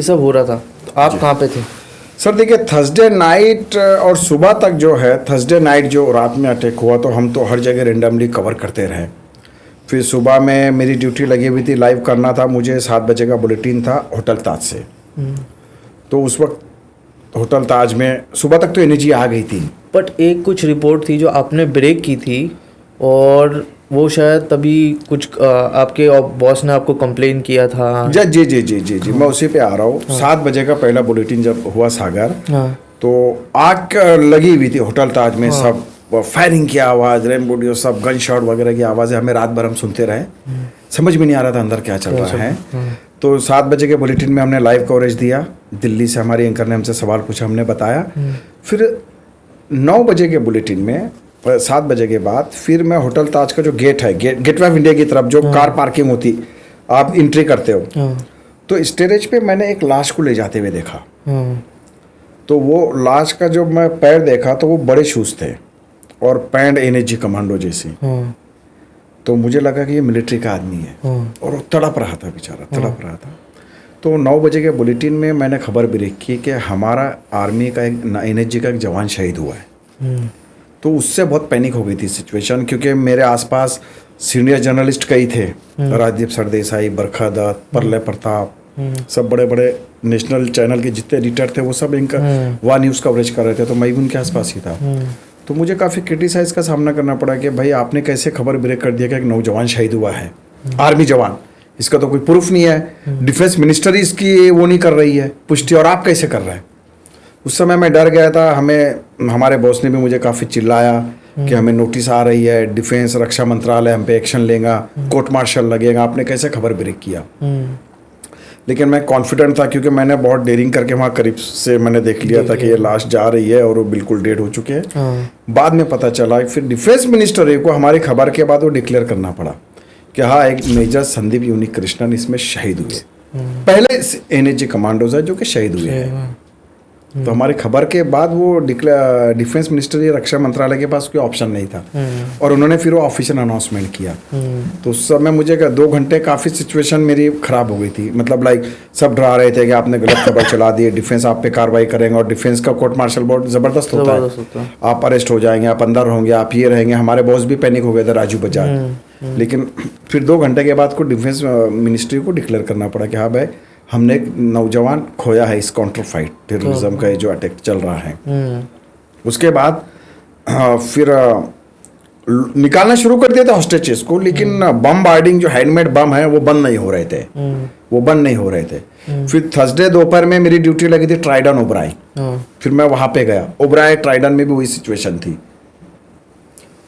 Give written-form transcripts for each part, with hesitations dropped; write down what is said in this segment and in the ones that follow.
ये सब हो रहा था, तो आप कहाँ पे थे? सर देखिए, थर्सडे नाइट और सुबह तक जो है, थर्सडे नाइट जो रात में अटैक हुआ तो हम तो हर जगह रेंडमली कवर करते रहे। फिर सुबह में मेरी ड्यूटी लगी हुई थी, लाइव करना था मुझे, 7 बजे का बुलेटिन था होटल ताज से। तो उस वक्त होटल ताज में सुबह तक तो एनर्जी आ गई थी। बट एक कुछ रिपोर्ट थी जो आपने ब्रेक की थी, और वो शायद तभी कुछ आपके बॉस ने आपको कंप्लेन किया था। जी जी जी जी जी जी मैं उसी पे आ रहा हूँ। 7 बजे का पहला बुलेटिन जब हुआ सागर, तो आग लगी हुई थी होटल ताज में। सब फायरिंग की आवाज़, रेमबोडियो, सब गन शॉट वगैरह की आवाज़ें हमें रात भर हम सुनते रहे। समझ में नहीं आ रहा था अंदर क्या चल रहा है। तो 7 बजे के बुलेटिन में हमने लाइव कवरेज दिया। दिल्ली से हमारे एंकर ने हमसे सवाल पूछा, हमने बताया। फिर 9 बजे के बुलेटिन में 7 बजे के बाद फिर मैं होटल ताज का जो गेट है, गेटवे ऑफ इंडिया की तरफ जो कार पार्किंग होती, आप एंट्री करते हो, तो स्टेरेज पे मैंने एक लाश को ले जाते हुए देखा। तो वो लाश का जो मैं पैर देखा तो वो बड़े शूज थे और पैंट एनएसजी कमांडो जैसी। तो मुझे लगा कि ये मिलिट्री का आदमी है, और वो तड़प रहा था बेचारा, तड़प रहा था। तो 9 बजे के बुलेटिन में मैंने खबर ब्रेक की कि हमारा आर्मी का एक एनएसजी का एक जवान शहीद हुआ है। तो उससे बहुत पैनिक हो गई थी सिचुएशन, क्योंकि मेरे आसपास सीनियर जर्नलिस्ट कई थे, राजदीप सरदेसाई, बरखा दत्त, परले प्रताप, सब बड़े बड़े नेशनल चैनल के जितने एडिटर थे वो सब इनका वहाँ न्यूज़ कवरेज कर रहे थे। तो मैं भी उनके आसपास ही था। तो मुझे काफ़ी क्रिटिसाइज का सामना करना पड़ा कि भाई आपने कैसे खबर ब्रेक कर दिया कि एक नौजवान शहीद हुआ है, आर्मी जवान, इसका तो कोई प्रूफ नहीं है, डिफेंस मिनिस्ट्री इसकी वो नहीं कर रही है पुष्टि, और आप कैसे कर रहे हैं। उस समय मैं डर गया था। हमारे बॉस ने भी मुझे काफ़ी चिल्लाया कि हमें नोटिस आ रही है, डिफेंस रक्षा मंत्रालय हम पे एक्शन लेगा, कोर्ट मार्शल लगेगा, आपने कैसे खबर ब्रेक किया। लेकिन मैं कॉन्फिडेंट था, क्योंकि मैंने बहुत डेयरिंग करके वहाँ करीब से मैंने देख लिया था कि ये लाश जा रही है और वो बिल्कुल डेड हो चुके हैं। बाद में पता चला, फिर डिफेंस मिनिस्टर को हमारी खबर के बाद वो डिक्लेयर करना पड़ा कि हाँ, एक मेजर संदीप यूनिक कृष्णन इसमें शहीद हुए। पहले एनएसजी कमांडोज है जो कि शहीद हुए हैं। तो हमारी खबर के बाद वो डिफेंस मिनिस्टर या रक्षा मंत्रालय के पास कोई ऑप्शन नहीं था, और उन्होंने फिर वो ऑफिशियल अनाउंसमेंट किया। तो उस समय मुझे 2 घंटे काफ़ी सिचुएशन मेरी खराब हो गई थी। मतलब लाइक सब डरा रहे थे कि आपने गलत खबर चला दी है, डिफेंस आप पे कार्रवाई करेंगे, और डिफेंस का कोर्ट मार्शल बहुत ज़बरदस्त होता है, आप अरेस्ट हो जाएंगे, आप अंदर होंगे, आप ये रहेंगे। हमारे बॉस भी पैनिक हो गए थे, राजू बजाज। लेकिन फिर 2 घंटे के बाद को डिफेंस मिनिस्ट्री को डिक्लेयर करना पड़ा कि हाँ भाई, हमने एक नौजवान खोया है इस काउंटर फाइट टेररिज्म का जो अटैक चल रहा है। उसके बाद फिर निकालना शुरू कर दिया था हॉस्टेजेस को, लेकिन बम-बार्डिंग जो हैंडमेड बम है वो बंद नहीं हो रहे थे। फिर थर्सडे दोपहर में मेरी ड्यूटी लगी थी ट्राइडन ओबराय। फिर मैं वहां पे गया। ओबराय ट्राइडन में भी वही सिचुएशन थी।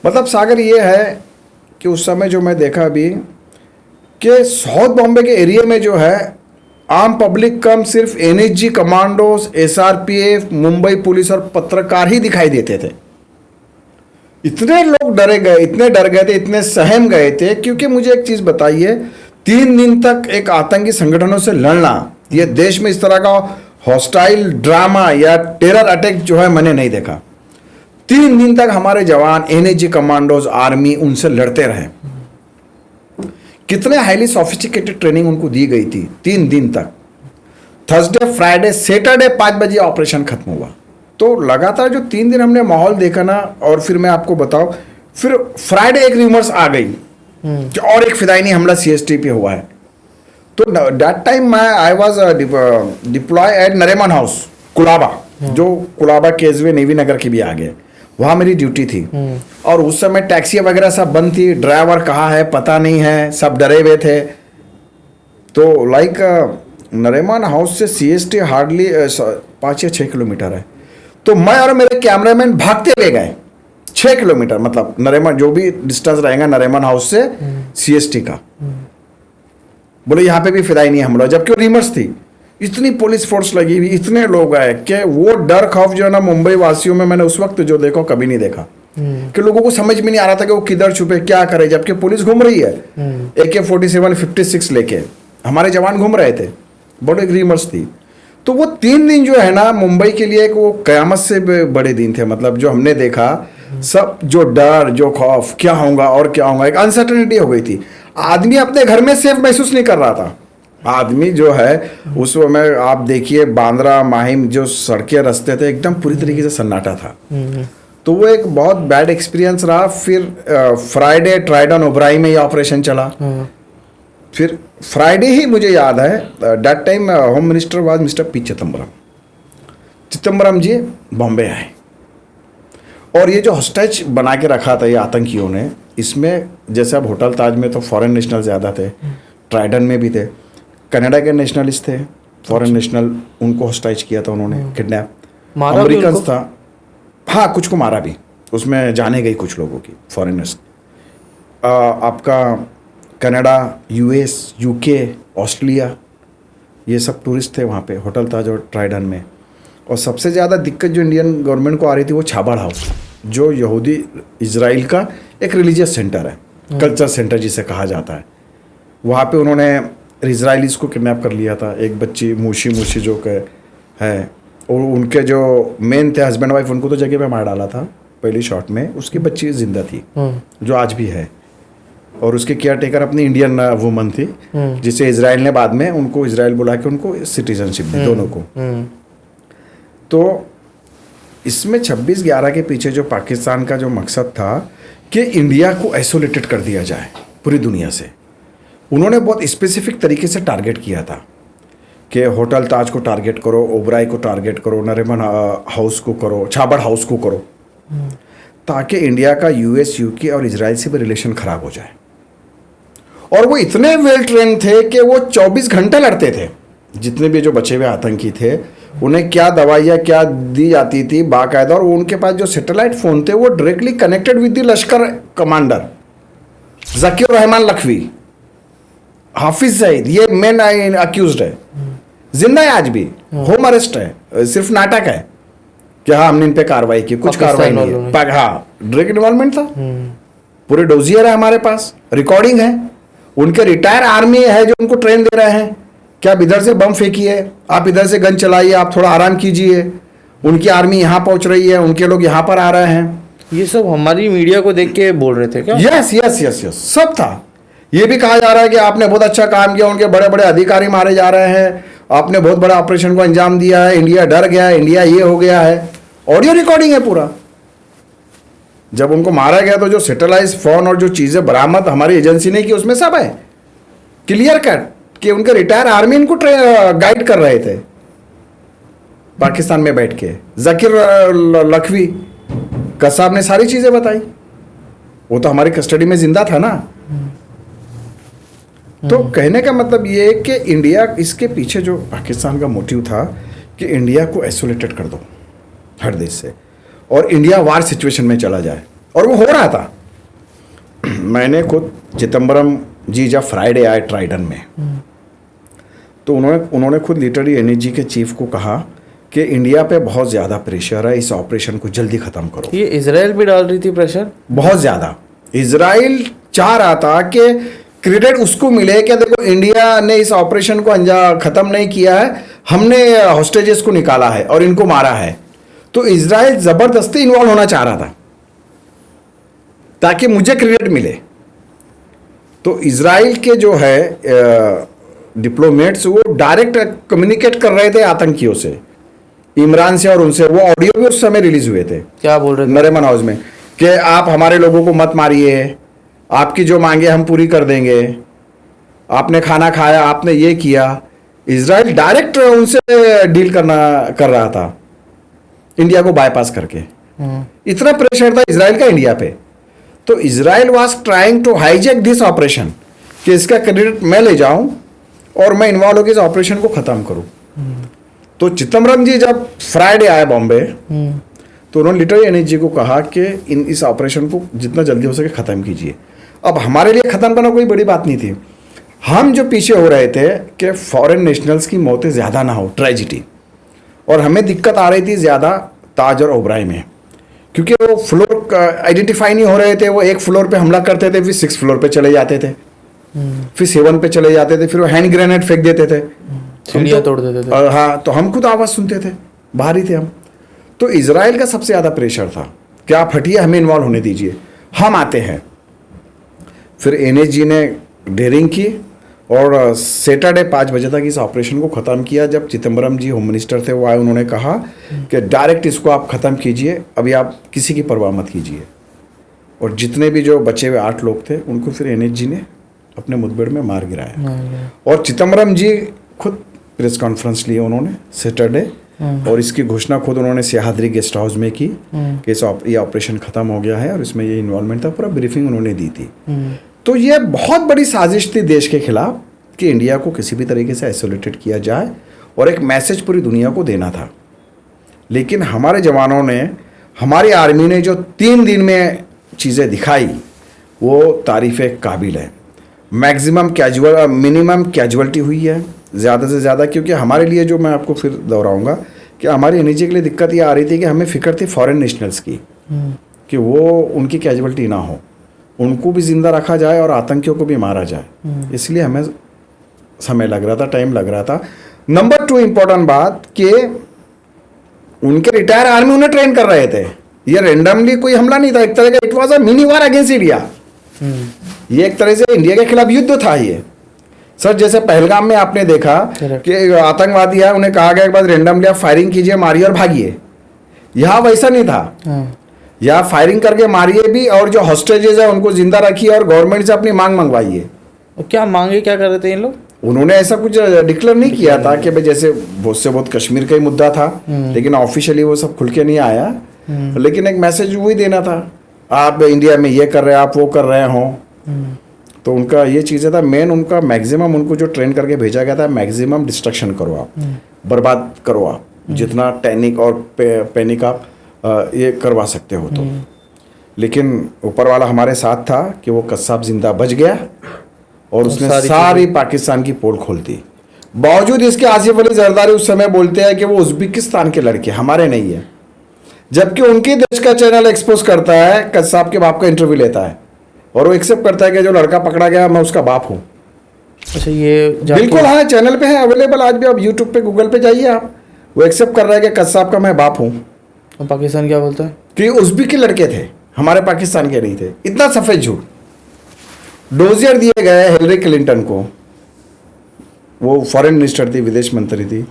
मतलब सागर ये है कि उस समय जो मैं देखा अभी कि साउथ बॉम्बे के एरिया में जो है आम पब्लिक कम सिर्फ NSG commandos, SRPF, Mumbai police और पत्रकार ही दिखाई देते थे। इतने लोग डर गए थे, इतने सहम गए थे। क्योंकि मुझे एक चीज बताइए, 3 दिन तक एक आतंकी संगठनों से लड़ना, ये देश में इस तरह का हॉस्टाइल ड्रामा या टेरर अटैक जो है मैंने नहीं देखा। 3 दिन तक हमारे जवान, एनएसजी कमांडोज, आर्मी उनसे लड़ते रहे। कितने हाईली सोफिस्टिकेटेड ट्रेनिंग उनको दी गई थी 3 दिन तक। थर्सडे, फ्राइडे, सैटरडे 5 बजे ऑपरेशन खत्म हुआ। तो लगातार जो 3 दिन हमने माहौल देखा ना, और फिर मैं आपको बताऊं, फिर फ्राइडे एक र्यूमर्स आ गई कि और एक फिदायनी हमला सीएसटी पे हुआ है। तो that time I was deploy at Nariman house, Colaba, जो कुलाबा केजवे नेवी नगर के भी आगे, वहाँ मेरी ड्यूटी थी। और उस समय टैक्सी वगैरह सब बंद थी, ड्राइवर कहाँ है पता नहीं है, सब डरे हुए थे। तो लाइक नरीमन हाउस से सीएसटी हार्डली 5 या 6 किलोमीटर है। तो मैं और मेरे कैमरामैन भागते हुए गए 6 किलोमीटर, मतलब नरीमन जो भी डिस्टेंस रहेगा नरीमन हाउस से सीएसटी का। बोले यहाँ पे भी फिदाई नहीं हमला, जबकि रीमर्स थी। इतनी पुलिस फोर्स लगी हुई, इतने लोग आए कि वो डर खौफ जो है ना मुंबई वासियों में मैंने उस वक्त जो देखा कभी नहीं देखा। कि लोगों को समझ में नहीं आ रहा था कि वो किधर छुपे, क्या करे, जबकि पुलिस घूम रही है AK-47 56 लेके, हमारे जवान घूम रहे थे, बड़े रीमर्स थी। तो वो 3 दिन जो है ना मुंबई के लिए एक वो कयामत से बड़े दिन थे। मतलब जो हमने देखा, सब जो डर, जो खौफ, क्या होगा और क्या होगा, एक अनसर्टेनिटी हो गई थी। आदमी अपने घर में सेफ महसूस नहीं कर रहा था। आदमी जो है उस समय आप देखिए बांद्रा माहिम जो सड़कें रास्ते थे एकदम पूरी तरीके से सन्नाटा था। तो वो एक बहुत बैड एक्सपीरियंस रहा। फिर फ्राइडे ट्राइडन ओब्राई में ये ऑपरेशन चला। फिर फ्राइडे ही मुझे याद है that time home minister was mister P Chidambaram ji Bombay आए और ये जो हॉस्टेज बना के रखा था ये आतंकियों ने, इसमें जैसे अब होटल ताज में तो फॉरेन नेशनल ज़्यादा थे, ट्राइडन में भी थे, कनाडा के नेशनलिस्ट थे, फॉरेन नेशनल, उनको हॉस्टेज किया था उन्होंने, किडनैप। अमेरिकन था, हाँ कुछ को मारा भी, उसमें जाने गई कुछ लोगों की फॉरेनर्स। आपका कनाडा, यूएस, यूके, ऑस्ट्रेलिया, ये सब टूरिस्ट थे वहाँ पे होटल ताज और ट्राइडन में। और सबसे ज़्यादा दिक्कत जो इंडियन गवर्नमेंट को आ रही थी वो छाबड़ हाउस, जो यहूदी इजराइल का एक रिलीजियस सेंटर है, कल्चर सेंटर जिसे कहा जाता है। वहाँ पे उन्होंने इजराइलीज को किडनैप कर लिया था। एक बच्ची मूशी जो है, और उनके जो मेन थे हस्बैंड वाइफ, उनको तो जगह पे मार डाला था पहली शॉट में। उसकी बच्ची जिंदा थी जो आज भी है, और उसके केयर टेकर अपनी इंडियन वुमन थी जिसे इजराइल ने बाद में उनको इजराइल बुला के उनको सिटीजनशिप दी दोनों को। तो इसमें 26/11 के पीछे जो पाकिस्तान का जो मकसद था कि इंडिया को आइसोलेटेड कर दिया जाए पूरी दुनिया से, उन्होंने बहुत स्पेसिफिक तरीके से टारगेट किया था कि होटल ताज को टारगेट करो, ओबराई को टारगेट करो, नरीमन हाउस को करो, छाबड़ हाउस को करो, ताकि इंडिया का यूएस, यूके और इजराइल से भी रिलेशन खराब हो जाए। और वो इतने वेल ट्रेन थे कि वो 24 घंटे लड़ते थे। जितने भी जो बचे हुए आतंकी थे उन्हें क्या दवाइयाँ क्या दी जाती थी बाकायदा, और उनके पास जो सैटेलाइट फ़ोन थे वो directly connected with the Lashkar commander Zakir Rahman Lakhvi, Hafiz Saeed, ये मेन अक्यूज्ड है, जिंदा है आज भी, होम अरेस्ट है, सिर्फ नाटक है कि हाँ हमने इन पे कार्रवाई की, कुछ कार्रवाई नहीं है। हाँ डायरेक्ट इन्वॉल्वमेंट था, पूरे डोजियर है हमारे पास, रिकॉर्डिंग है। उनके रिटायर आर्मी है जो उनको ट्रेन दे रहे हैं कि आप इधर से बम फेंकिए, आप इधर से गन चलाइए, आप थोड़ा आराम कीजिए। उनकी आर्मी यहाँ पहुंच रही है, उनके लोग यहाँ पर आ रहे हैं। ये सब हमारी मीडिया को देख के बोल रहे थे क्या? यस यस यस यस, सब था। ये भी कहा जा रहा है कि आपने बहुत अच्छा काम किया, उनके बड़े बड़े अधिकारी मारे जा रहे हैं, आपने बहुत बड़ा ऑपरेशन को अंजाम दिया है, इंडिया डर गया है, इंडिया ये हो गया है। ऑडियो रिकॉर्डिंग है पूरा। जब उनको मारा गया तो जो सैटेलाइट फोन और जो चीजें बरामद हमारी एजेंसी ने की उसमें सब है क्लियर कट कि उनके रिटायर आर्मी इनको गाइड कर रहे थे पाकिस्तान में बैठ के। ज़कीर लखवी का साहब ने सारी चीजें बताई, वो तो हमारी कस्टडी में जिंदा था ना। तो कहने का मतलब ये है कि इंडिया, इसके पीछे जो पाकिस्तान का मोटिव था कि इंडिया को आइसोलेटेड कर दो हर देश से और इंडिया वार सिचुएशन में चला जाए, और वो हो रहा था। मैंने खुद चिदम्बरम जी जब फ्राइडे आए ट्राइडन में, तो उन्होंने खुद लिटरली एनएसजी के चीफ को कहा कि इंडिया पे बहुत ज़्यादा प्रेशर है, इस ऑपरेशन को जल्दी ख़त्म करो। ये इजराइल भी डाल रही थी प्रेशर बहुत ज़्यादा। इजराइल चाह रहा था कि क्रेडिट उसको मिले कि देखो इंडिया ने इस ऑपरेशन को ख़त्म नहीं किया है, हमने हॉस्टेजेस को निकाला है और इनको मारा है। तो इजराइल ज़बरदस्ती इन्वॉल्व होना चाह रहा था ताकि मुझे क्रेडिट मिले। तो इजराइल के जो है डिप्लोमेट्स वो डायरेक्ट कम्युनिकेट कर रहे थे आतंकियों से, इमरान से और उनसे। वो ऑडियो भी उस समय रिलीज हुए थे। क्या बोल रहे थे? नरीमन हाउस में कि आप हमारे लोगों को मत मारिए, आपकी जो मांगे हम पूरी कर देंगे, आपने खाना खाया, आपने ये किया। इजराइल डायरेक्ट उनसे डील कर रहा था इंडिया को बाईपास करके। इतना प्रेशर था इजराइल का इंडिया पे। तो Israel was trying to hijack this operation कि इसका क्रेडिट मैं ले जाऊं और मैं इन्वॉल्व होकर इस ऑपरेशन को खत्म करूं। तो चिदम्बरम जी जब फ्राइडे आए बॉम्बे, तो उन्होंने लिटरली एनएसजी को कहा कि इस ऑपरेशन को जितना जल्दी हो सके ख़त्म कीजिए। अब हमारे लिए ख़त्म करना कोई बड़ी बात नहीं थी। हम जो पीछे हो रहे थे कि फॉरेन नेशनल्स की मौतें ज़्यादा ना हो, ट्रेजिडी, और हमें दिक्कत आ रही थी ज़्यादा ताज और ओबराई में, क्योंकि वो फ्लोर आइडेंटिफाई नहीं हो रहे थे। वो एक फ्लोर पे हमला करते थे, फिर 6 फ्लोर पे चले जाते थे, फिर 7 पे चले जाते थे, फिर वो हैंड ग्रेनेड फेंक देते थे, सीढ़ियाँ तोड़ देते थे। हाँ, तो हम खुद आवाज़ सुनते थे, बाहर ही थे हम। तो इजराइल का सबसे ज़्यादा प्रेशर था कि आप हटिए, हमें इन्वॉल्व होने दीजिए, हम आते हैं। फिर एनएसजी ने डेयरिंग की और सैटरडे 5 बजे तक इस ऑपरेशन को ख़त्म किया। जब चिदम्बरम जी होम मिनिस्टर थे वो आए, उन्होंने कहा कि डायरेक्ट इसको आप ख़त्म कीजिए, अभी आप किसी की परवाह मत कीजिए। और जितने भी जो बचे हुए 8 लोग थे उनको फिर एनएच जी ने अपने मुठभेड़ में मार गिराया। और चिदम्बरम जी खुद प्रेस कॉन्फ्रेंस लिए उन्होंने सैटरडे, और इसकी घोषणा खुद उन्होंने सह्याद्री गेस्ट हाउस में की कि ये ऑपरेशन ख़त्म हो गया है और इसमें ये इन्वॉल्वमेंट था, पूरा ब्रीफिंग उन्होंने दी थी। तो ये बहुत बड़ी साजिश थी देश के खिलाफ कि इंडिया को किसी भी तरीके से आइसोलेटेड किया जाए और एक मैसेज पूरी दुनिया को देना था। लेकिन हमारे जवानों ने, हमारी आर्मी ने जो 3 दिन में चीज़ें दिखाई वो तारीफ़ काबिल है। मिनिमम कैजुअलिटी हुई है ज़्यादा से ज़्यादा, क्योंकि हमारे लिए, जो मैं आपको फिर दोहराऊंगा कि हमारी एनर्जी के लिए दिक्कत ये आ रही थी कि हमें फ़िक्र थी फॉरेन नेशनल्स की कि वो उनकी कैजुअलिटी ना हो, उनको भी ज़िंदा रखा जाए और आतंकियों को भी मारा जाए। इसलिए हमें समय लग रहा था, टाइम लग रहा था। नंबर 2 इम्पोर्टेंट बात कि उनके रिटायर आर्मी उन्हें ट्रेन कर रहे थे। ये रेंडमली कोई हमला नहीं था, एक तरह का it was a mini war against India. ये एक तरह से इंडिया के खिलाफ युद्ध था ये सर। जैसे पहलगाम में आपने देखा कि आतंकवादी है, उन्हें कहा गया एक बार रेंडमली आप फायरिंग कीजिए, मारिए और भागिए। यहाँ वैसा नहीं था, यहाँ फायरिंग करके मारिए भी और जो हॉस्टेजेस है उनको जिंदा रखिए और गवर्नमेंट से अपनी मांग मंगवाइए। क्या मांगे, क्या कर रहे थे इन लोग? उन्होंने ऐसा कुछ डिक्लेयर नहीं किया था कि भाई जैसे बहुत से बहुत कश्मीर का ही मुद्दा था, लेकिन ऑफिशियली वो सब खुल के नहीं आया। लेकिन एक मैसेज वही देना था, आप इंडिया में ये कर रहे हैं, आप वो कर रहे हो। तो उनका ये चीज़ें था मेन, उनका मैक्सिमम उनको जो ट्रेन करके भेजा गया था, मैक्सिमम डिस्ट्रक्शन करो आप, बर्बाद करो आप, जितना टैनिक और पैनिक आप ये करवा सकते हो। तो लेकिन ऊपर वाला हमारे साथ था कि वो कस्साब जिंदा बच गया और उसने सारी पाकिस्तान की पोल खोल दी। बावजूद इसके आसिफ अली जरदारी उस समय बोलते हैं कि वो उज़्बेकिस्तान के लड़के, हमारे नहीं है, जबकि उनके देश का चैनल एक्सपोज करता है, कस्साब के बाप का इंटरव्यू लेता है और वो एक्सेप्ट करता है कि जो लड़का पकड़ा गया मैं उसका बाप हूँ। अच्छा, ये बिल्कुल हाँ, चैनल पे है अवेलेबल, आज भी आप यूट्यूब पे गूगल पे जाइए आप, वो एक्सेप्ट कर रहा है कि कस्साब का मैं बाप हूँ। और पाकिस्तान क्या बोलता है कि उज़्बेक के लड़के थे, हमारे पाकिस्तान के नहीं थे। इतना सफ़ेद झूठ। डोजियर दिए गए हिलरी क्लिंटन को, वो फॉरेन मिनिस्टर थी, विदेश मंत्री थी।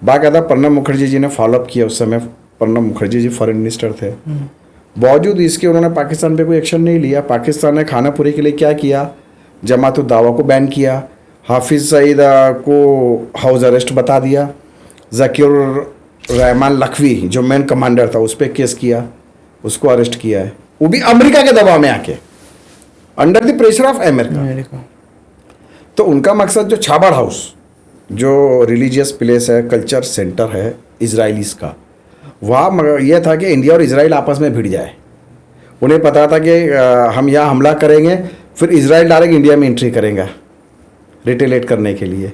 बाकायदा प्रणब मुखर्जी जी ने फॉलोअप किया, उस समय प्रणब मुखर्जी जी फॉरेन मिनिस्टर थे। बावजूद इसके उन्होंने पाकिस्तान पे कोई एक्शन नहीं लिया। पाकिस्तान ने खानापुरी के लिए क्या किया, जमात उद दावा को बैन किया, हाफिज़ सईद को हाउस अरेस्ट बता दिया, ज़कीर रहमान लखवी जो मेन कमांडर था उस पर केस किया, उसको अरेस्ट किया है, वो भी अमेरिका के दबाव में आके, under the pressure of America. तो उनका मकसद जो छाबड़ हाउस, जो रिलीजियस प्लेस है, कल्चर सेंटर है इजराइलीस का, वहाँ यह था कि इंडिया और इजराइल आपस में भिड़ जाए। उन्हें पता था कि हम यहाँ हमला करेंगे, फिर इजराइल डायरेक्ट इंडिया में एंट्री करेंगे रिटेलेट करने के लिए।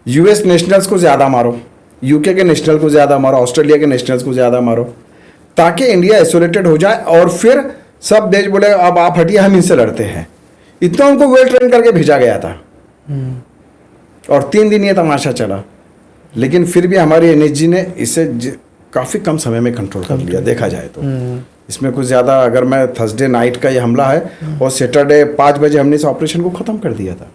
यूएस नेशनल्स को ज़्यादा मारो, यूके के नेशनल को ज़्यादा मारो, ऑस्ट्रेलिया के नेशनल्स को ज़्यादा मारो, ताकि इंडिया आइसोलेटेड हो जाए और फिर सब देश बोले अब आप हटिए, हम इनसे लड़ते हैं। इतना उनको वेल ट्रेन करके भेजा गया था और 3 दिन ये तमाशा चला। लेकिन फिर भी हमारी एनएसजी ने इसे काफ़ी कम समय में कंट्रोल कर लिया, देखा जाए तो। इसमें कुछ ज़्यादा, अगर मैं थर्सडे नाइट का ये हमला है और सैटरडे 5 बजे हमने इस ऑपरेशन को ख़त्म कर दिया था।